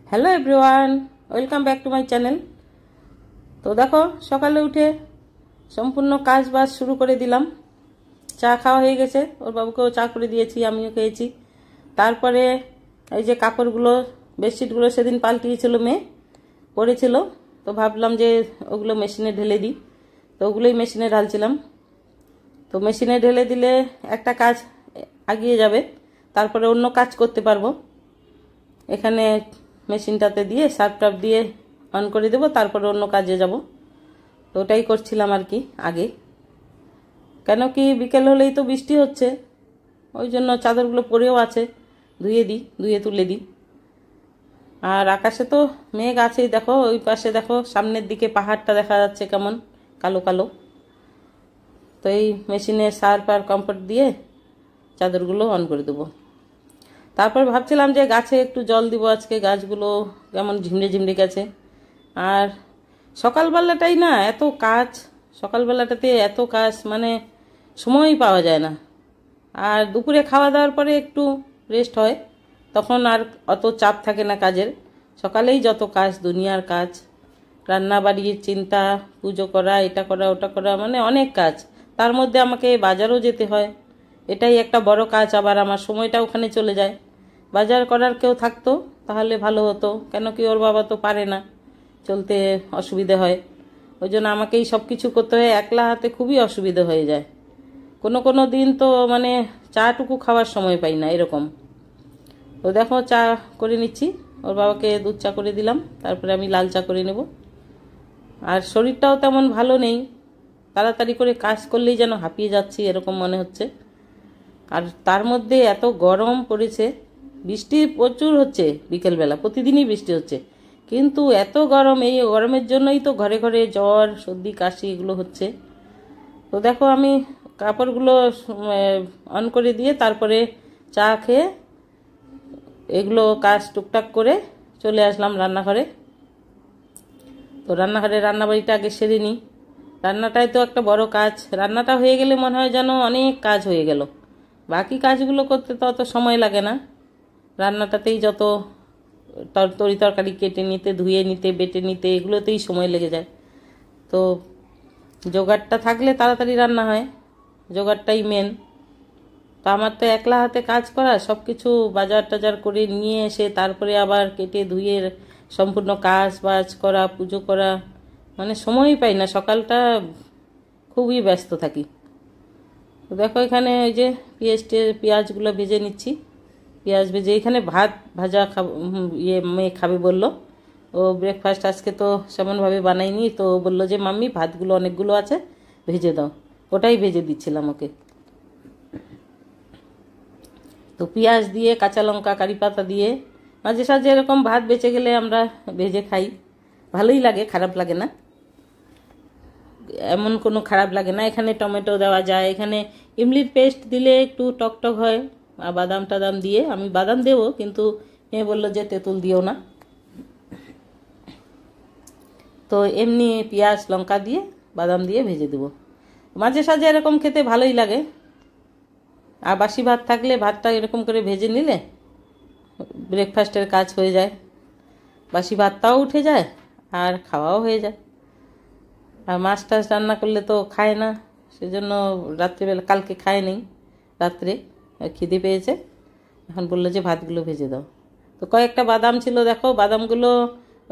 Hello everyone, welcome back to my channel. তো দেখো, সকালে উঠে সম্পূর্ণ কাজ বাজ শুরু করে দিলাম। চা খাওয়া হয়ে গেছে, ওর বাবুকেও চা করে দিয়েছি, আমিও খেয়েছি। তারপরে এই যে কাপড়গুলো, বেডশিটগুলো সেদিন পাল্টিয়েছিল, মেয়ে পরেছিল, তো ভাবলাম যে ওগুলো মেশিনে ঢেলে দিই, তো ওগুলোই মেশিনে ঢালছিলাম। তো মেশিনে ঢেলে দিলে একটা কাজ এগিয়ে যাবে, তারপরে অন্য কাজ করতে পারবো। এখানে মেশিনটাতে দিয়ে সার্ফ টাপ দিয়ে অন করে দেবো, তারপরে অন্য কাজে যাব। তো ওটাই করছিলাম আর কি আগে, কেন কি বিকেল হলেই তো বৃষ্টি হচ্ছে, ওই জন্য চাদরগুলো পরেও আছে, ধুয়ে তুলে দিই। আর আকাশে তো মেঘ আছেই, দেখো ওই পাশে দেখো, সামনের দিকে পাহাড়টা দেখা যাচ্ছে কেমন কালো কালো। তো এই মেশিনে সার্ফ আর কমফোর্ট দিয়ে চাদরগুলো অন করে দেবো। তারপর ভাবছিলাম যে গাছে একটু জল দিব আজকে, গাছগুলো কেমন ঝিমড়ে ঝিমড়ে গেছে। আর সকালবেলাটাই না এত কাজ, সকালবেলাটাতে এত কাজ, মানে সময়ই পাওয়া যায় না। আর দুপুরে খাওয়া দাওয়ার পরে একটু রেস্ট হয়, তখন আর অত চাপ থাকে না কাজের। সকালেই যত কাজ, দুনিয়ার কাজ, রান্না বাড়ির চিন্তা, পুজো করা, এটা করা ওটা করা, মানে অনেক কাজ। তার মধ্যে আমাকে বাজারও যেতে হয়, এটাই একটা বড় কাজ। আবার আমার সময়টা ওখানে চলে যায়। বাজার করার কেউ থাকতো তাহলে ভালো হতো, কেন কি ওর বাবা তো পারে না, চলতে অসুবিধে হয়, ওই জন্য আমাকেই সব কিছু করতে হয়। একলা হাতে খুবই অসুবিধে হয়ে যায়। কোনো কোনো দিন তো মানে চাটুকু খাওয়ার সময় পাই না, এরকম। তো দেখো চা করে নিচ্ছি, ওর বাবাকে দুধ চা করে দিলাম, তারপরে আমি লাল চা করে নেব। আর শরীরটাও তেমন ভালো নেই, তাড়াতাড়ি করে কাজ করলেই যেন হাঁপিয়ে যাচ্ছি এরকম মনে হচ্ছে। আর তার মধ্যে এত গরম পড়েছে, বৃষ্টি প্রচুর হচ্ছে বিকেলবেলা, প্রতিদিনই বৃষ্টি হচ্ছে, কিন্তু এত গরম, এই গরমের জন্যই তো ঘরে ঘরে জ্বর সর্দি কাশি এগুলো হচ্ছে। তো দেখো আমি কাপড়গুলো অন করে দিয়ে তারপরে চা খেয়ে এগুলো কাজ টুকটাক করে চলে আসলাম রান্নাঘরে। তো রান্নাঘরে রান্নাবাড়িটা আগে সেরে নিই, রান্নাটাই তো একটা বড় কাজ। রান্নাটা হয়ে গেলে মনে হয় যেন অনেক কাজ হয়ে গেল, বাকি কাজগুলো করতে তো অত সময় লাগে না। রান্নাটাতেই যত তরি তরকারি কেটে নিতে, ধুয়ে নিতে, বেটে নিতে, এগুলোতেই সময় লেগে যায়। তো জোগাড়টা থাকলে তাড়াতাড়ি রান্না হয়, জোগাড়টাই মেন। তো আমার তো একলা হাতে কাজ করা, সব কিছু বাজার টাজার করে নিয়ে এসে তারপরে আবার কেটে ধুয়ে সম্পূর্ণ কাজ বাজ করা, পুজো করা, মানে সময়ই পাই না। সকালটা খুবই ব্যস্ত থাকি। তো দেখো এখানে ওই যে পেঁয়াজগুলো ভেজে নিচ্ছি, পেঁয়াজ ভেজে এখানে ভাত ভাজা খাবো, মেয়ে খাবে বললো। ও ব্রেকফাস্ট আজকে তো সেমনভাবে বানাইনি, তো বললো যে মাম্মি ভাতগুলো অনেকগুলো আছে, ভেজে দাও, ওটাই ভেজে দিচ্ছিলাম ওকে। তো পেঁয়াজ দিয়ে, কাঁচা লঙ্কা, কারি পাতা দিয়ে মাঝে সাঝে এরকম ভাত বেঁচে গেলে আমরা ভেজে খাই, ভালোই লাগে, খারাপ লাগে না, এমন কোনো খারাপ লাগে না। এখানে টমেটো দেওয়া যায়, এখানে ইমলির পেস্ট দিলে একটু টকটক হয়, আর বাদাম টাদাম দিয়ে, আমি বাদাম দেবো কিন্তু মেয়ে বললো যে তেঁতুল দিও না। তো এমনি পেঁয়াজ লঙ্কা দিয়ে বাদাম দিয়ে ভেজে দেবো, মাঝে সাঝে এরকম খেতে ভালোই লাগে। আর বাসি ভাত থাকলে ভাতটা এরকম করে ভেজে নিলে ব্রেকফাস্টের কাজ হয়ে যায়, বাসি ভাতটাও উঠে যায় আর খাওয়াও হয়ে যায়। আর মাছ টাছ রান্না করলে তো খায় না, সেজন্য রাত্রিবেলা, কালকে খায় নেই, রাত্রে খিদে পেয়েছে, এখন বললো যে ভাতগুলো ভেজে দাও। তো কয়েকটা বাদাম ছিল, দেখো বাদামগুলো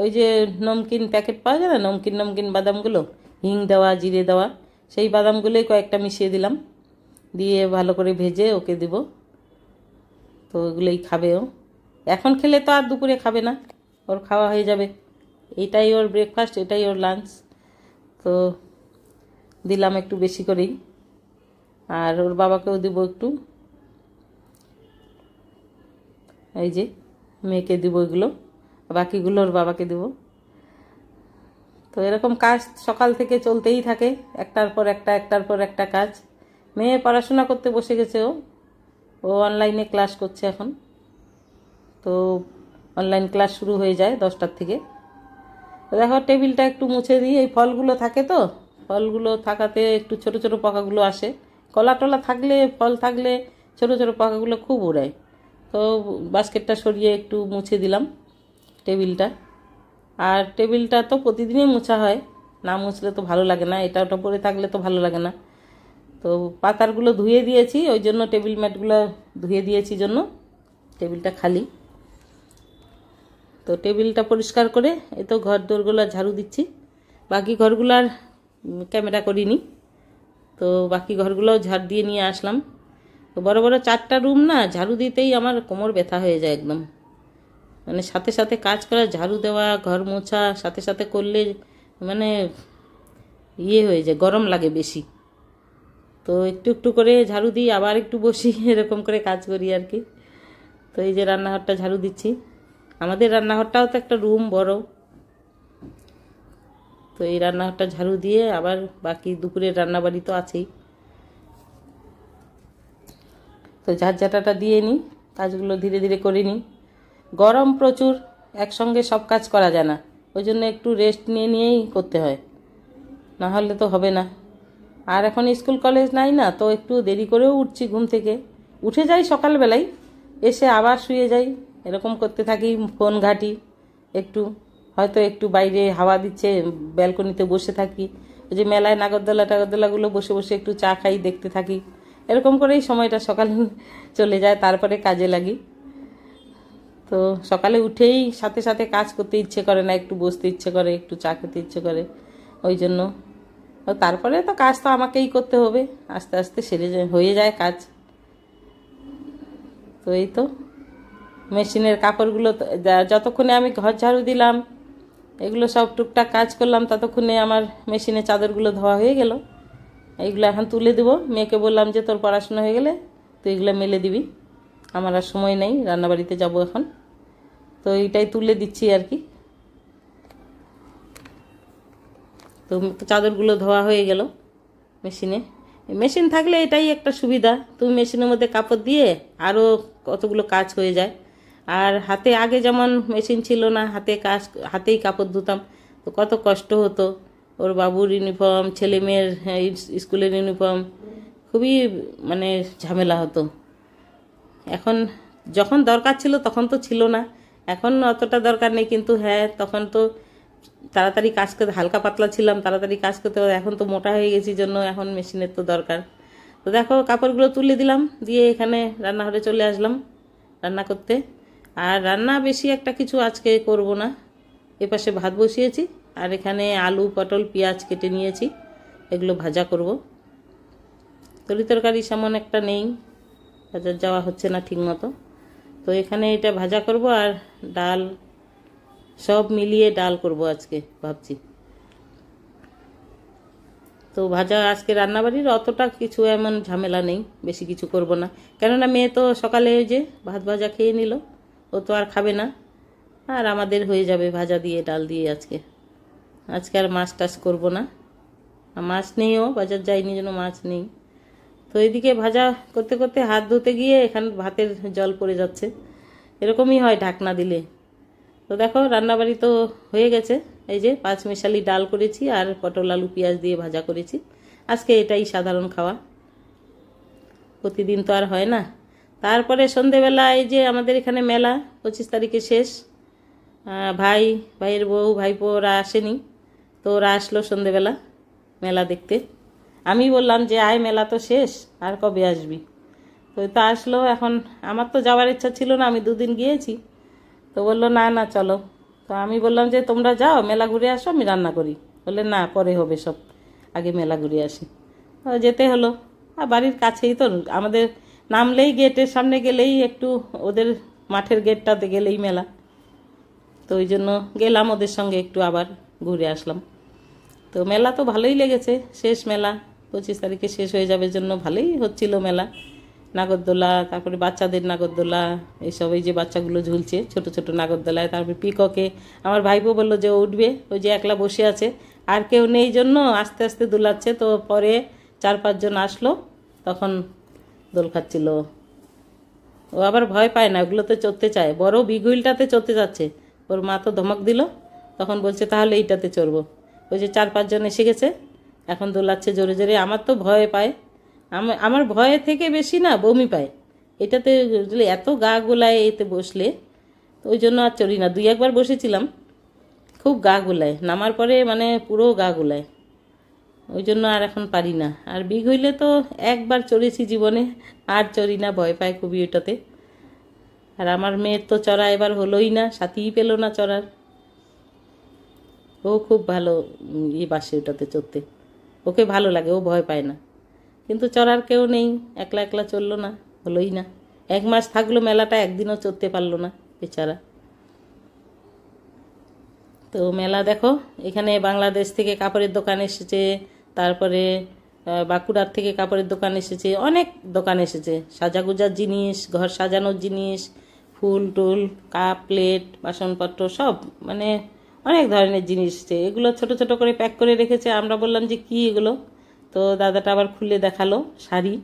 ওই যে নমকিন প্যাকেট পাওয়া যায় না, নমকিন বাদামগুলো, হিং দেওয়া, জিরে দেওয়া, সেই বাদামগুলোই কয়েকটা মিশিয়ে দিলাম, দিয়ে ভালো করে ভেজে ওকে দিব। তো ওগুলোই খাবে ও, এখন খেলে তো আর দুপুরে খাবে না, ওর খাওয়া হয়ে যাবে, এইটাই ওর ব্রেকফাস্ট, এটাই ওর লাঞ্চ। তো দিলাম একটু বেশি করেই, আর ওর বাবাকেও দিব একটু, এই যে মেয়েকে দিব এগুলো, বাকিগুলো ওর বাবাকে দিব। তো এরকম কাজ সকাল থেকে চলতেই থাকে, একটার পর একটা কাজ। মেয়ে পড়াশোনা করতে বসে গেছে, ও অনলাইনে ক্লাস করছে এখন। তো অনলাইন ক্লাস শুরু হয়ে যায় 10টার থেকে। তো দেখো টেবিলটা একটু মুছে দিই, এই ফলগুলো থাকে তো, ফলগুলো থাকাতে একটু ছোট ছোট পোকাগুলো আসে, কলা টলা থাকলে, ফল থাকলে ছোট ছোট পোকাগুলো খুব উড়ায়। তো বাস্কেটটা সরিয়ে একটু মুছে দিলাম। টেবিলটা। আর টেবিলটা তো প্রতিদিনই মোছা হয়, না মুছলে তো ভালো লাগে না, এটা ওটা পরে থাকলে তো ভালো লাগে না। তো পাতারগুলো ধুয়ে দিয়েছি, ওই জন্য টেবিল ম্যাটগুলো ধুয়ে দিয়েছি জন্য টেবিলটা খালি। তো টেবিলটা পরিষ্কার করে এই তো ঘর দোরগুলো ঝাড়ু দিচ্ছি। বাকি ঘরগুলো আর ক্যামেরা করিনি, তো বাকি ঘরগুলোও ঝাড় দিয়ে নিয়ে আসলাম। তো বড় বড় 4টা রুম না, ঝাড়ু দিতেই আমার কোমর ব্যথা হয়ে যায় একদম। মানে সাথে সাথে কাজ করা, ঝাড়ু দেওয়া, ঘর মোছা সাথে সাথে করলে মানে হয়ে যায়, গরম লাগে বেশি। তো একটু একটু করে ঝাড়ু দিই, আবার একটু বসি, এরকম করে কাজ করি আর কি। তো এই যে রান্নাঘরটা ঝাড়ু দিচ্ছি। আমাদের রান্নাঘরটাও তো একটা রুম বড়। তো এই রান্নাঘরটা ঝাড়ু দিয়ে আবার বাকি দুপুরের রান্নাবাড়ি তো আছেই। তো ঝাঁটাটা দিয়ে নিই, কাজগুলো ধীরে ধীরে করে নিই। গরম প্রচুর, একসঙ্গে সব কাজ করা যায় না, ওই জন্য একটু রেস্ট নিয়েই করতে হয়, না হলে তো হবে না। আর এখন স্কুল কলেজ নাই না, তো একটু দেরি করেও উঠছি ঘুম থেকে। উঠে যাই সকালবেলায়, এসে আবার শুয়ে যাই, এরকম করতে থাকি। ফোন ঘাঁটি একটু, হয়তো একটু বাইরে হাওয়া দিচ্ছে, ব্যালকনিতে বসে থাকি। ওই যে মেলায় নাগরদোলাগুলো বসে বসে একটু চা খাই, দেখতে থাকি। এরকম করেই সময়টা সকাল চলে যায়, তারপরে কাজে লাগি। তো সকালে উঠেই সাথে সাথে কাজ করতে ইচ্ছে করে না, একটু বসতে ইচ্ছে করে, একটু চা খেতে ইচ্ছে করে, ওই জন্য। তারপরে তো কাজ তো আমাকেই করতে হবে, আস্তে আস্তে হয়ে যায় কাজ। তো এই তো মেশিনের কাপড়গুলো যতক্ষণে আমি ঘর ঝাড়ু দিলাম, এগুলো সব টুকটাক কাজ করলাম, ততক্ষণে আমার মেশিনে চাদরগুলো ধোয়া হয়ে গেল। এইগুলো এখন তুলে দেবো। মেয়েকে বললাম যে তোর পড়াশোনা হয়ে গেলে তুই এগুলো মেলে দিবি, আমার আর সময় নেই, রান্নাবাড়িতে যাব এখন। তো এইটাই তুলে দিচ্ছি আর কি। তো চাদরগুলো ধোয়া হয়ে গেল মেশিনে। মেশিন থাকলে এটাই একটা সুবিধা, তুমি মেশিনের মধ্যে কাপড় দিয়ে আরও কতগুলো কাজ হয়ে যায়। আর হাতে আগে যেমন মেশিন ছিল না, হাতেই কাপড় ধুতাম, তো কত কষ্ট হতো। ওর বাবুর ইউনিফর্ম, ছেলে মেয়ের স্কুলের ইউনিফর্ম, খুবই মানে ঝামেলা হতো। এখন যখন দরকার ছিল তখন তো ছিল না, এখন অতটা দরকার নেই, কিন্তু হ্যাঁ তখন তো তাড়াতাড়ি কাজ করতে, হালকা পাতলা ছিলাম, তাড়াতাড়ি কাজ করতে হবে। এখন তো মোটা হয়ে গেছি জন্য এখন মেশিনের তো দরকার। তো দেখো কাপড়গুলো তুলে দিলাম, দিয়ে এখানে রান্নাঘরে চলে আসলাম রান্না করতে। আর রান্না বেশি একটা কিছু আজকে করব না, এপাশে ভাত বসিয়েছি, আর এখানে আলু পটল পেঁয়াজ কেটে নিয়েছি, এগুলো ভাজা করব। তরকারি সামন একটা নেই, বাজার যাওয়া হচ্ছে না ঠিক মতো, তো এখানে এটা ভাজা করব। আর ডাল, সব মিলিয়ে ডাল করব আজকে ভাবছি। তো ভাজা আজকে রান্নাবাড়ির অতটা কিছু এমন ঝামেলা নেই, বেশি কিছু করব না, কেননা মেয়ে তো সকালে ওই যে ভাত ভাজা খেয়ে নিল, ও তো আর খাবে না। আর আমাদের হয়ে যাবে ভাজা দিয়ে ডাল দিয়ে আজকে। আর মাছ টাছ করবো না, মাছ নেইও, বাজার যাইনি যেন মাছ নেই। তো এদিকে ভাজা করতে করতে হাত ধুতে গিয়ে এখানে ভাতের জল পড়ে যাচ্ছে, এরকমই হয় ঢাকনা দিলে। তো দেখো রান্নাবাড়ি তো হয়ে গেছে, এই যে 5 মিশালি ডাল করেছি আর পটল আলু পেঁয়াজ দিয়ে ভাজা করেছি। আজকে এটাই সাধারণ খাওয়া, প্রতিদিন তো আর হয় না। তারপরে সন্ধেবেলা এই যে আমাদের এখানে মেলা 25 তারিখে শেষ। ভাইয়ের বউ ভাইপো ওরা আসেনি, তো ওরা আসলো সন্ধেবেলা মেলা দেখতে। আমি বললাম যে আয়, মেলা তো শেষ, আর কবে আসবি? তো আসলো। এখন আমার তো যাওয়ার ইচ্ছা ছিল না, আমি 2 দিন গিয়েছি, তো বললো না না চলো। তো আমি বললাম যে তোমরা যাও মেলা ঘুরে আসো, আমি রান্না করি। বললে না, পরে হবে সব, আগে মেলা ঘুরে আসি। তো যেতে হলো, আর বাড়ির কাছেই তো, আমাদের নামলেই গেটের সামনে গেলেই একটু, ওদের মাঠের গেটটাতে গেলেই মেলা। তো ওই জন্য গেলাম ওদের সঙ্গে, একটু আবার ঘুরে আসলাম। তো মেলা তো ভালোই লেগেছে, শেষ মেলা 25 তারিখে শেষ হয়ে যাবে জন্য ভালোই হচ্ছিল মেলা। নাগরদোলা, তারপরে বাচ্চাদের নাগরদোলা, এইসব এই যে বাচ্চাগুলো ঝুলছে ছোট ছোট নাগরদোলায়, তারপরে পিককে আমার ভাইপো বললো যে উঠবে, ওই যে একলা বসে আছে, আর কেউ নেই জন্য আস্তে আস্তে দুলাচ্ছে। তো পরে 4-5 জন আসলো, তখন দোল খাচ্ছিল। ও আবার ভয় পায় না, ওগুলোতে চড়তে চায়, বড় বিগ হুইলটাতে চড়তে যাচ্ছে। ওর মা তো ধমক দিল, তখন বলছে তাহলে এইটাতে চড়বো। ওই যে 4-5 জন এসে গেছে, এখন দোলাচ্ছে জোরে জোরে। আমার তো ভয় পায়, আমার ভয়ে থেকে বেশি না বমি পায় এটাতে, এত গা গোলায় এতে বসলে, তো ওই জন্য আর চড়ি না। 2-1 বার বসেছিলাম, খুব গা গোলায়, নামার পরে মানে পুরো গা গোলায়, ওই জন্য আর এখন পারি না। আর বিগ হইলে তো 1 বার চড়েছি জীবনে, আর চড়ি না, ভয় পায় খুবই ওটাতে। আর আমার মেয়ের তো চড়া এবার হলোই না, সাথীই পেল না চড়ার। ও খুব ভালো বাসে ওটাতে চড়তে, ওকে ভালো লাগে, ও ভয় পায় না। কিন্তু চড়ার কেউ নেই, একলা একলা চললো না, হলোই না। 1 মাস থাকলো মেলাটা, একদিনও চড়তে পারলো না বেচারা। তো মেলা দেখো, এখানে বাংলাদেশ থেকে কাপড়ের দোকান এসেছে, তারপরে বাঁকুড়ার থেকে কাপড়ের দোকান এসেছে, অনেক দোকান এসেছে, সাজাগুজার জিনিস, ঘর সাজানোর জিনিস, ফুল টুল, কাপ প্লেট, বাসনপত্র সব, মানে অনেক ধরনের জিনিস এসেছে। এগুলো ছোট ছোট করে প্যাক করে রেখেছে। আমরা বললাম যে কি এগুলো, তো দাদাটা আবার খুলে দেখালো, শাড়ি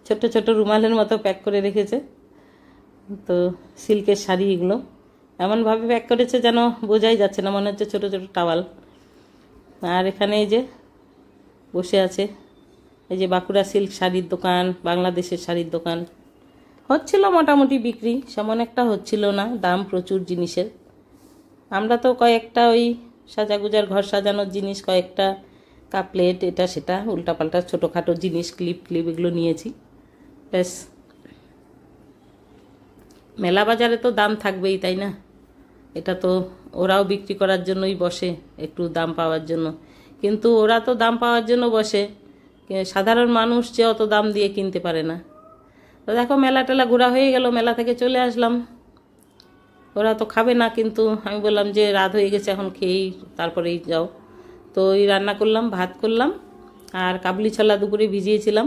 ছোট ছোট রুমালের মতো প্যাক করে রেখেছে। তো সিল্কের শাড়ি, এগুলো এমনভাবে প্যাক করেছে যেন বোঝাই যাচ্ছে না, মনে হচ্ছে ছোট ছোট টাওয়াল। আর এখানে এই যে বসে আছে, এই যে বাঁকুড়া সিল্ক শাড়ির দোকান, বাংলাদেশের শাড়ির দোকান। হচ্ছিল মোটামুটি বিক্রি, সেমন একটা হচ্ছিল না, দাম প্রচুর জিনিসের। আমরা তো কয়েকটা ওই সাজাগুজার ঘর সাজানোর জিনিস, কয়েকটা কাপ প্লেট, এটা সেটা উল্টাপাল্টা ছোটোখাটো জিনিস, ক্লিপ ক্লিপ এগুলো নিয়েছি, ব্যাস। মেলা বাজারে তো দাম থাকবেই, তাই না? এটা তো ওরাও বিক্রি করার জন্যই বসে, একটু দাম পাওয়ার জন্য। কিন্তু ওরা তো দাম পাওয়ার জন্য বসে, সাধারণ মানুষ যে অত দাম দিয়ে কিনতে পারে না। তো দেখো মেলা টেলা ঘোরা হয়ে গেল, মেলা থেকে চলে আসলাম। ওরা তো খাবে না, কিন্তু আমি বললাম যে রাত হয়ে গেছে, এখন খেয়েই তারপরেই যাও। তো ওই রান্না করলাম, ভাত করলাম, আর কাবলি ছোলা দুপুরে ভিজিয়েছিলাম।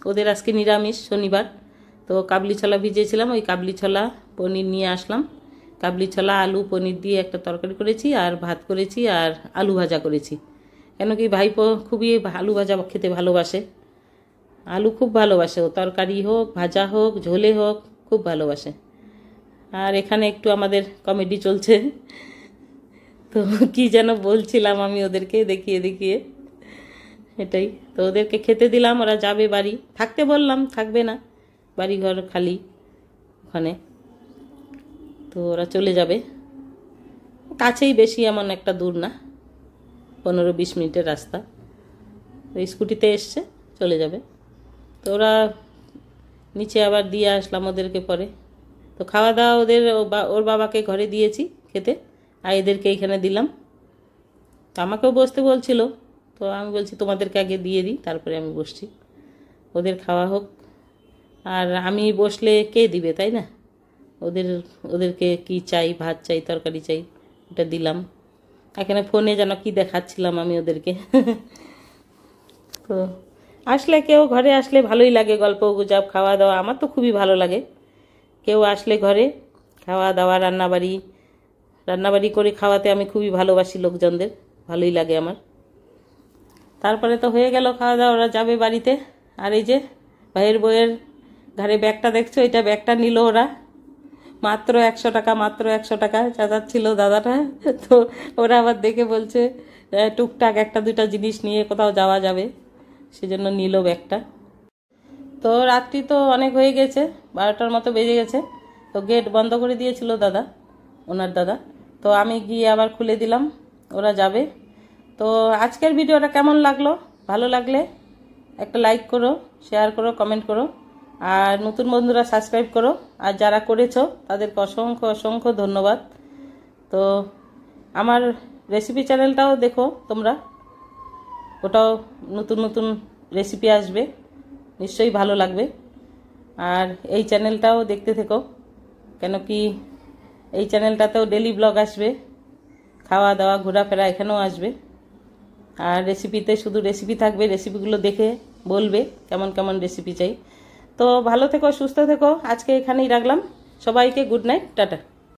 ওদের আজকে নিরামিষ, শনিবার। তো কাবলি ছোলা ভিজিয়েছিলাম, ওই কাবলি ছোলা পনির নিয়ে আসলাম। কাবলি ছোলা আলু পনির দিয়ে একটা তরকারি করেছি, আর ভাত করেছি, আর আলু ভাজা করেছি। কেন কি ভাইপো খুবই আলু ভাজা খেতে ভালোবাসে, আলু খুব ভালোবাসে ও, তরকারি হোক, ভাজা হোক, ঝোলে হোক, খুব ভালোবাসে। আর এখানে একটু আমাদের কমেডি চলছে। তো কি যেন বলছিলাম আমি ওদেরকে দেখিয়ে দেখিয়ে, এটাই। তো ওদেরকে খেতে দিলাম, ওরা যাবে বাড়ি, থাকতে বললাম, থাকবে না, বাড়ি ঘর খালি ওখানে। তো ওরা চলে যাবে, কাছেই, বেশি এমন একটা দূর না, 15-20 মিনিটের রাস্তা। ওই স্কুটিতে এসছে, চলে যাবে। তো ওরা নিচে আবার দিয়ে আসলাম ওদেরকে পরে। তো খাওয়া দাওয়া ওর বাবাকে ঘরে দিয়েছি খেতে, আর এদেরকে এইখানে দিলাম। তো আমাকেও বসতে বলছিল, তো আমি বলছি তোমাদেরকে আগে দিয়ে দিই, তারপরে আমি বসছি, ওদের খাওয়া হোক। আর আমি বসলে কে দিবে, তাই না? ওদেরকে কি চাই, ভাত চাই, তরকারি চাই, ওটা দিলাম। এখানে ফোনে যেন কি দেখাচ্ছিলাম আমি ওদেরকে। তো আসলে কেউ ঘরে আসলে ভালোই লাগে, গল্প গুজব, খাওয়া দাওয়া, আমার তো খুবই ভালো লাগে। কেউ আসলে ঘরে খাওয়া দাওয়া, রান্নাবাড়ি করে খাওয়াতে আমি খুবই ভালোবাসি লোকজনদের, ভালোই লাগে আমার। তারপরে তো হয়ে গেল খাওয়া দাওয়া, ওরা যাবে বাড়িতে। আর এই যে ভাইয়ের বইয়ের ঘরে ব্যাগটা দেখছো, এটা ব্যাগটা নিল ওরা মাত্র 100 টাকা, মাত্র 100 টাকা চাচাচ্ছিল দাদাটা। তো ওরা আবার দেখে বলছে টুকটাক 1-2টা জিনিস নিয়ে কোথাও যাওয়া যাবে, সেজন্য নিল ব্যাগটা। তো রাত্রি তো অনেক হয়ে গেছে, 12টার মতো বেজে গেছে। তো গেট বন্ধ করে দিয়েছিল দাদা, ওনার দাদা। তো আমি গিয়ে আবার খুলে দিলাম, ওরা যাবে। তো আজকের ভিডিওটা কেমন লাগলো, ভালো লাগলে একটা লাইক করো, শেয়ার করো, কমেন্ট করো, আর নতুন বন্ধুরা সাবস্ক্রাইব করো। আর যারা করেছো তাদেরকে অসংখ্য অসংখ্য ধন্যবাদ। তো আমার রেসিপি চ্যানেলটাও দেখো তোমরা, ওটাও নতুন নতুন রেসিপি আসবে, নিশ্চয়ই ভালো লাগবে। আর এই চ্যানেলটাও দেখতে থেকো, কেন কি এই চ্যানেলটাতেও ডেলি ব্লগ আসবে, খাওয়া দাওয়া ঘোরাফেরা এখানেও আসবে। আর রেসিপিতে শুধু রেসিপি থাকবে, রেসিপিগুলো দেখে বলবে কেমন কেমন রেসিপি চাই। তো ভালো থেকো, সুস্থ থেকো, আজকে এখানেই রাখলাম। সবাইকে গুড নাইট, টাটা।